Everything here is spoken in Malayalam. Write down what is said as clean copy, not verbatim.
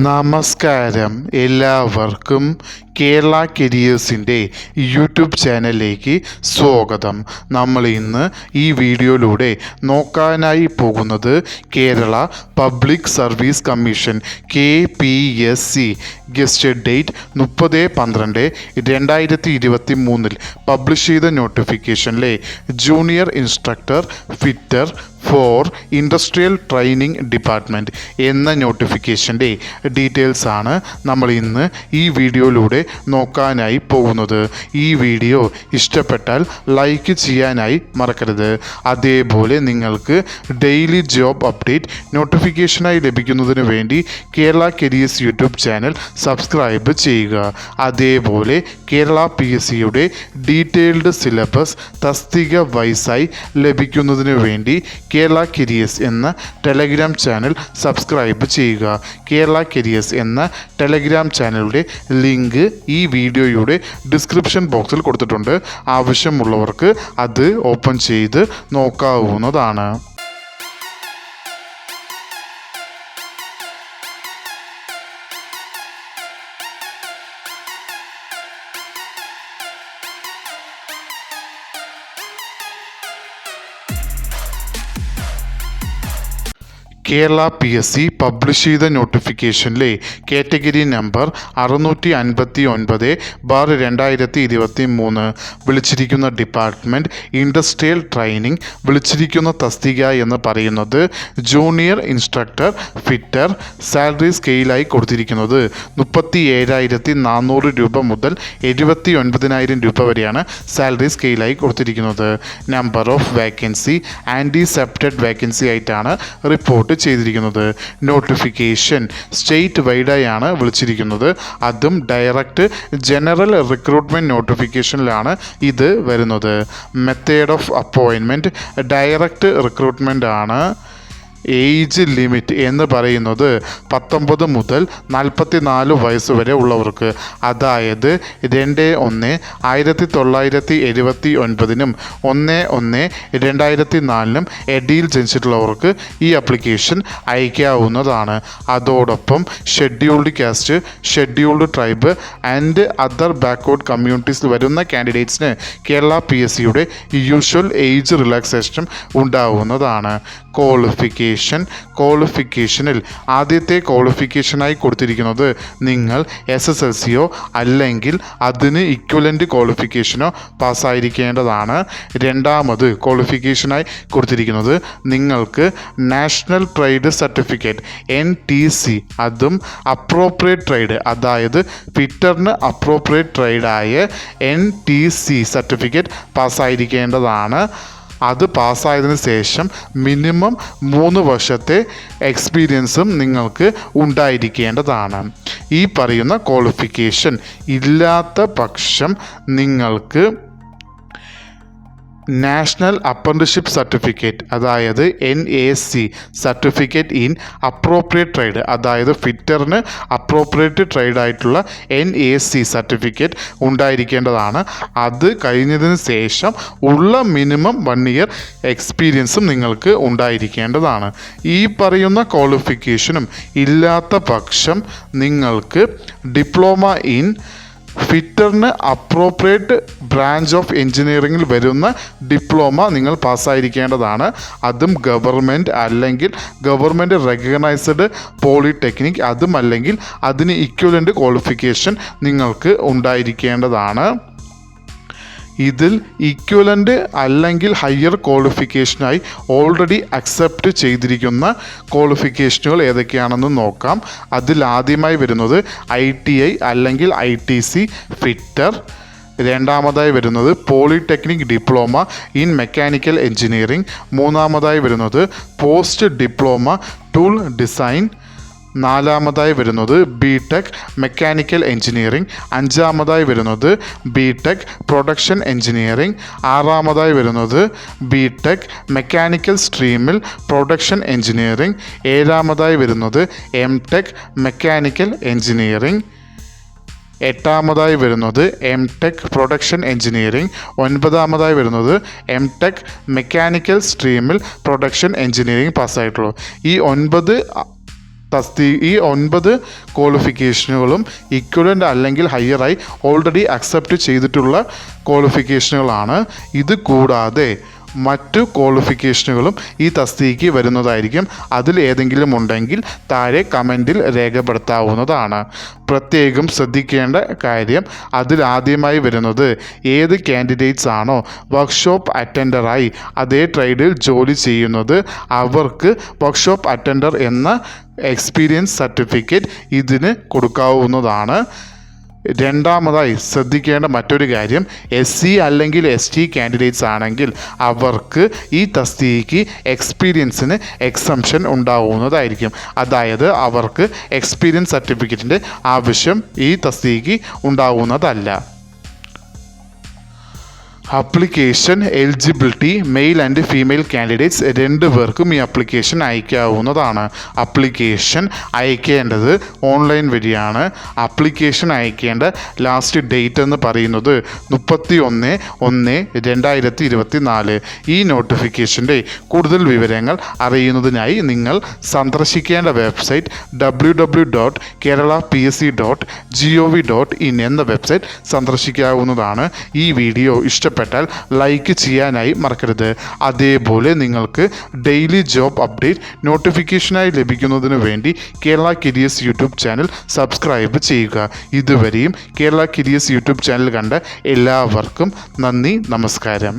നമസ്കാരം, എല്ലാവർക്കും കേരള കരിയേഴ്സിൻ്റെ യൂട്യൂബ് ചാനലിലേക്ക് സ്വാഗതം. നമ്മൾ ഇന്ന് ഈ വീഡിയോയിലൂടെ നോക്കാനായി പോകുന്നത് Kerala public service commission KPSC gazetted date 30/12/2023 publish ചെയ്ത നോട്ടിഫിക്കേഷനിലെ junior instructor fitter for industrial training department എന്ന നോട്ടിഫിക്കേഷൻ്റെ ഡീറ്റെയിൽസ് ആണ് നമ്മൾ ഇന്ന് ഈ വീഡിയോയിലൂടെ നോക്കാനായി പോകുന്നത്. ഈ വീഡിയോ ഇഷ്ടപ്പെട്ടാൽ ലൈക്ക് ചെയ്യാനായി മറക്കരുത്. അതേപോലെ നിങ്ങൾക്ക് ഡെയിലി ജോബ് അപ്ഡേറ്റ് നോട്ടിഫിക്കേഷനായി ലഭിക്കുന്നതിന് വേണ്ടി Kerala careers YouTube channel subscribe ചെയ്യുക. അതേപോലെ കേരള PSCയുടെ ഡീറ്റെയിൽഡ് സിലബസ് തസ്തിക വൈസായി ലഭിക്കുന്നതിന് വേണ്ടി കേരള കരിയേഴ്സ് എന്ന ടെലഗ്രാം ചാനൽ സബ്സ്ക്രൈബ് ചെയ്യുക. കേരള കരിയേഴ്സ് എന്ന ടെലഗ്രാം ചാനലിൻ്റെ ലിങ്ക് ഈ വീഡിയോയുടെ ഡിസ്ക്രിപ്ഷൻ ബോക്സിൽ കൊടുത്തിട്ടുണ്ട്. ആവശ്യമുള്ളവർക്ക് അത് ഓപ്പൺ ചെയ്ത് നോക്കാവുന്നതാണ്. കേരള PSC പബ്ലിഷ് ചെയ്ത നോട്ടിഫിക്കേഷനിലെ കാറ്റഗറി നമ്പർ 659/2023 വിളിച്ചിരിക്കുന്ന ഡിപ്പാർട്ട്മെൻറ്റ് ഇൻഡസ്ട്രിയൽ ട്രെയിനിങ്, വിളിച്ചിരിക്കുന്ന തസ്തിക എന്ന് പറയുന്നത് ജൂനിയർ ഇൻസ്ട്രക്ടർ ഫിറ്റർ. സാലറി സ്കെയിലായി കൊടുത്തിരിക്കുന്നത് 37,400 രൂപ മുതൽ 79,000 രൂപ വരെയാണ് സാലറി സ്കെയിലായി കൊടുത്തിരിക്കുന്നത്. നമ്പർ ഓഫ് വേക്കൻസി ആൻറ്റിസെപ്റ്റഡ് വേക്കൻസി ആയിട്ടാണ് റിപ്പോർട്ട് ചെയ്തിരിക്കുന്നത്. നോട്ടിഫിക്കേഷൻ സ്റ്റേറ്റ് വൈഡായാണ് വിളിച്ചിരിക്കുന്നത്. അതും ഡയറക്റ്റ് ജനറൽ റിക്രൂട്ട്മെൻറ്റ് നോട്ടിഫിക്കേഷനിലാണ് ഇത് വരുന്നത്. Method of appointment direct recruitment ആണ്. ഏജ് ലിമിറ്റ് എന്ന് പറയുന്നത് 19 മുതൽ 44 വയസ്സ് വരെ ഉള്ളവർക്ക്, അതായത് 2/1/1979 1/1/2004 ഇടയിൽ ജനിച്ചിട്ടുള്ളവർക്ക് ഈ ആപ്ലിക്കേഷൻ അയക്കാവുന്നതാണ്. അതോടൊപ്പം scheduled caste, scheduled tribe and other backward കമ്മ്യൂണിറ്റീസിൽ വരുന്ന കാൻഡിഡേറ്റ്സിന് കേരള PSCയുടെ യൂഷ്വൽ ഏജ് റിലാക്സേഷൻ ഉണ്ടാവുന്നതാണ്. ക്വാളിഫിക്കേഷനിൽ ആദ്യത്തെ ക്വാളിഫിക്കേഷനായി കൊടുത്തിരിക്കുന്നത് നിങ്ങൾ SSLCയോ അല്ലെങ്കിൽ അതിന് ഇക്വലൻ്റ് ക്വാളിഫിക്കേഷനോ പാസ്സായിരിക്കേണ്ടതാണ്. രണ്ടാമത് ക്വാളിഫിക്കേഷനായി കൊടുത്തിരിക്കുന്നത് നിങ്ങൾക്ക് നാഷണൽ ട്രേഡ് സർട്ടിഫിക്കറ്റ് NTC, അതും അപ്രോപ്രിയേറ്റ് ട്രേഡ്, അതായത് ഫിറ്ററിന് അപ്രോപ്രിയേറ്റ് ട്രേഡായ NTC സർട്ടിഫിക്കറ്റ് പാസ്സായിരിക്കേണ്ടതാണ്. അത് പാസ്സായതിനു ശേഷം മിനിമം 3 വർഷത്തെ എക്സ്പീരിയൻസും നിങ്ങൾക്ക് ഉണ്ടായിരിക്കേണ്ടതാണ്. ഈ പറയുന്ന ക്വാളിഫിക്കേഷൻ ഇല്ലാത്ത പക്ഷം നിങ്ങൾക്ക് നാഷണൽ അപ്രന്റീസ്ഷിപ്പ് സർട്ടിഫിക്കറ്റ്, അതായത് NAC certificate in appropriate trade, അതായത് ഫിറ്ററിന് അപ്രോപ്രിയേറ്റ് ട്രേഡായിട്ടുള്ള NAC സർട്ടിഫിക്കറ്റ് ഉണ്ടായിരിക്കേണ്ടതാണ്. അത് കഴിഞ്ഞതിന് ശേഷം ഉള്ള മിനിമം 1 ഇയർ എക്സ്പീരിയൻസും നിങ്ങൾക്ക് ഉണ്ടായിരിക്കേണ്ടതാണ്. ഈ പറയുന്ന ക്വാളിഫിക്കേഷനും ഇല്ലാത്ത പക്ഷം നിങ്ങൾക്ക് ഡിപ്ലോമ ഇൻ ഫിറ്ററിന് അപ്രോപ്രിയേറ്റ് ബ്രാഞ്ച് ഓഫ് എഞ്ചിനീയറിംഗിൽ വരുന്ന ഡിപ്ലോമ നിങ്ങൾ പാസ്സായിരിക്കേണ്ടതാണ്. അതും ഗവൺമെൻറ് അല്ലെങ്കിൽ ഗവൺമെൻറ് റെക്കഗ്നൈസ്ഡ് പോളിടെക്നിക്, അതും അല്ലെങ്കിൽ അതിന് ഇക്വലൻ്റ് ക്വാളിഫിക്കേഷൻ നിങ്ങൾക്ക് ഉണ്ടായിരിക്കേണ്ടതാണ്. ഇതിൽ ഇക്വലൻ്റ് അല്ലെങ്കിൽ ഹയർ ക്വാളിഫിക്കേഷനായി ഓൾറെഡി അക്സെപ്റ്റ് ചെയ്തിരിക്കുന്ന ക്വാളിഫിക്കേഷനുകൾ ഏതൊക്കെയാണെന്ന് നോക്കാം. അതിൽ ആദ്യമായി വരുന്നത് ITI അല്ലെങ്കിൽ ITC ഫിറ്റർ. രണ്ടാമതായി വരുന്നത് polytechnic diploma in mechanical engineering. മൂന്നാമതായി വരുന്നത് പോസ്റ്റ് ഡിപ്ലോമ ടൂൾ ഡിസൈൻ. നാലാമതായി വരുന്നത് BTech മെക്കാനിക്കൽ എഞ്ചിനീയറിംഗ്. അഞ്ചാമതായി വരുന്നത് BTech പ്രൊഡക്ഷൻ എഞ്ചിനീയറിംഗ്. ആറാമതായി വരുന്നത് BTech മെക്കാനിക്കൽ സ്ട്രീമിൽ പ്രൊഡക്ഷൻ എഞ്ചിനീയറിംഗ്. ഏഴാമതായി വരുന്നത് MTech മെക്കാനിക്കൽ എഞ്ചിനീയറിംഗ്. എട്ടാമതായി വരുന്നത് MTech പ്രൊഡക്ഷൻ എഞ്ചിനീയറിംഗ്. ഒൻപതാമതായി വരുന്നത് MTech മെക്കാനിക്കൽ സ്ട്രീമിൽ പ്രൊഡക്ഷൻ എഞ്ചിനീയറിംഗ് പാസ്സായിട്ടുള്ളൂ. ഈ 9 ഈ 9 ക്വാളിഫിക്കേഷനുകളും ഇക്വലൻ്റ് അല്ലെങ്കിൽ ഹയറായി ഓൾറെഡി അക്സെപ്റ്റ് ചെയ്തിട്ടുള്ള ക്വാളിഫിക്കേഷനുകളാണ്. ഇത് കൂടാതെ മറ്റു ക്വാളിഫിക്കേഷനുകളും ഈ തസ്തികയ്ക്ക് വരുന്നതായിരിക്കും. അതിൽ ഏതെങ്കിലും ഉണ്ടെങ്കിൽ താഴെ കമൻറ്റിൽ രേഖപ്പെടുത്താവുന്നതാണ്. പ്രത്യേകം ശ്രദ്ധിക്കേണ്ട കാര്യം, അതിലാദ്യമായി വരുന്നത് ഏത് കാൻഡിഡേറ്റ്സ് ആണോ വർക്ക്ഷോപ്പ് അറ്റൻഡറായി അതേ ട്രേഡിൽ ജോലി ചെയ്യുന്നത് അവർക്ക് വർക്ക്ഷോപ്പ് അറ്റൻഡർ എന്ന എക്സ്പീരിയൻസ് സർട്ടിഫിക്കറ്റ് ഇതിന് കൊടുക്കാവുന്നതാണ്. രണ്ടാമതായി ശ്രദ്ധിക്കേണ്ട മറ്റൊരു കാര്യം, SC അല്ലെങ്കിൽ ST കാൻഡിഡേറ്റ്സ് ആണെങ്കിൽ അവർക്ക് ഈ തസ്തികയ്ക്ക് എക്സ്പീരിയൻസിന് എക്സംഷൻ ഉണ്ടാവുന്നതായിരിക്കും. അതായത് അവർക്ക് എക്സ്പീരിയൻസ് സർട്ടിഫിക്കറ്റിൻ്റെ ആവശ്യം ഈ തസ്തികയ്ക്ക് ഉണ്ടാവുന്നതല്ല. Application eligibility male and female candidates 2 പേർക്കും ഈ അപ്ലിക്കേഷൻ അയക്കാവുന്നതാണ്. അപ്ലിക്കേഷൻ അയക്കേണ്ടത് ഓൺലൈൻ വഴിയാണ്. അപ്ലിക്കേഷൻ അയക്കേണ്ട ലാസ്റ്റ് ഡേറ്റ് എന്ന് പറയുന്നത് 31/1/2024. ഈ നോട്ടിഫിക്കേഷൻ്റെ കൂടുതൽ വിവരങ്ങൾ അറിയുന്നതിനായി നിങ്ങൾ സന്ദർശിക്കേണ്ട വെബ്സൈറ്റ് www.keralapsc.gov.in എന്ന വെബ്സൈറ്റ് സന്ദർശിക്കാവുന്നതാണ്. ഈ വീഡിയോ ഇഷ്ടപ്പെട്ടാൽ ലൈക്ക് ചെയ്യാനായി മറക്കരുത്. അതേപോലെ നിങ്ങൾക്ക് ഡെയിലി ജോബ് അപ്ഡേറ്റ് നോട്ടിഫിക്കേഷനായി ലഭിക്കുന്നതിന് വേണ്ടി Kerala careers YouTube channel subscribe ചെയ്യുക. ഇതുവരെയും കേരള കരിയേഴ്സ് യൂട്യൂബ് ചാനൽ കണ്ട എല്ലാവർക്കും നന്ദി, നമസ്കാരം.